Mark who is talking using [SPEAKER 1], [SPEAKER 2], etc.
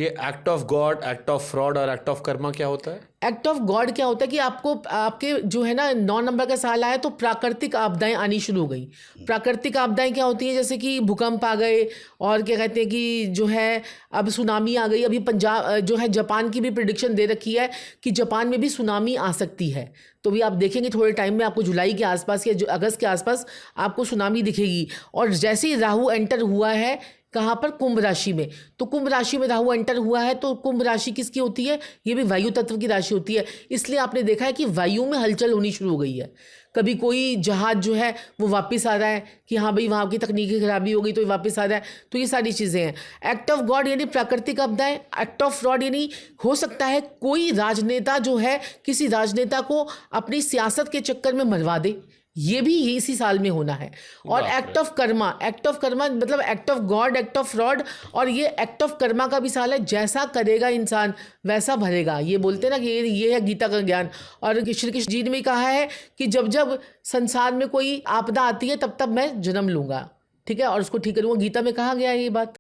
[SPEAKER 1] ये act of god, act of fraud और act of Karma क्या होता है?
[SPEAKER 2] एक्ट ऑफ गॉड क्या होता है कि आपको आपके जो है ना 9 नंबर का साल आया तो प्राकृतिक आपदाएं आनी शुरू हो गई। प्राकृतिक आपदाएं क्या होती हैं, जैसे कि भूकंप आ गए, और क्या कहते हैं कि जो है अब सुनामी आ गई। अभी पंजाब जो है जापान की भी प्रिडिक्शन दे रखी है कि जापान में भी सुनामी आ सकती है। तो भी आप देखेंगे थोड़े टाइम में आपको जुलाई के आसपास या अगस्त के आसपास आपको सुनामी दिखेगी। और जैसे ही राहु एंटर हुआ है कहाँ पर, कुंभ राशि में, तो कुंभ राशि में राहु एंटर हुआ है। तो कुंभ राशि किसकी होती है? ये भी वायु तत्व की राशि होती है। इसलिए आपने देखा है कि वायु में हलचल होनी शुरू हो गई है। कभी कोई जहाज जो है वो वापस आ रहा है कि हाँ भाई वहाँ की तकनीकी खराबी हो गई तो ये वापस आ रहा है। तो ये सारी चीज़ें हैं। एक्ट ऑफ गॉड यानी प्राकृतिक आपदाएं। एक्ट ऑफ फ्रॉड यानी हो सकता है कोई राजनेता जो है किसी राजनेता को अपनी सियासत के चक्कर में मरवा दे, ये भी इसी साल में होना है। और act of karma, act of karma मतलब act of god, act of fraud, और ये एक्ट ऑफ कर्मा का भी साल है। जैसा करेगा इंसान वैसा भरेगा, ये बोलते हैं ना कि ये है गीता का ज्ञान। और श्री कृष्ण जी ने भी कहा है कि जब जब संसार में कोई आपदा आती है तब तब मैं जन्म लूंगा, ठीक है, और उसको ठीक करूंगा। गीता में कहा गया है ये बात।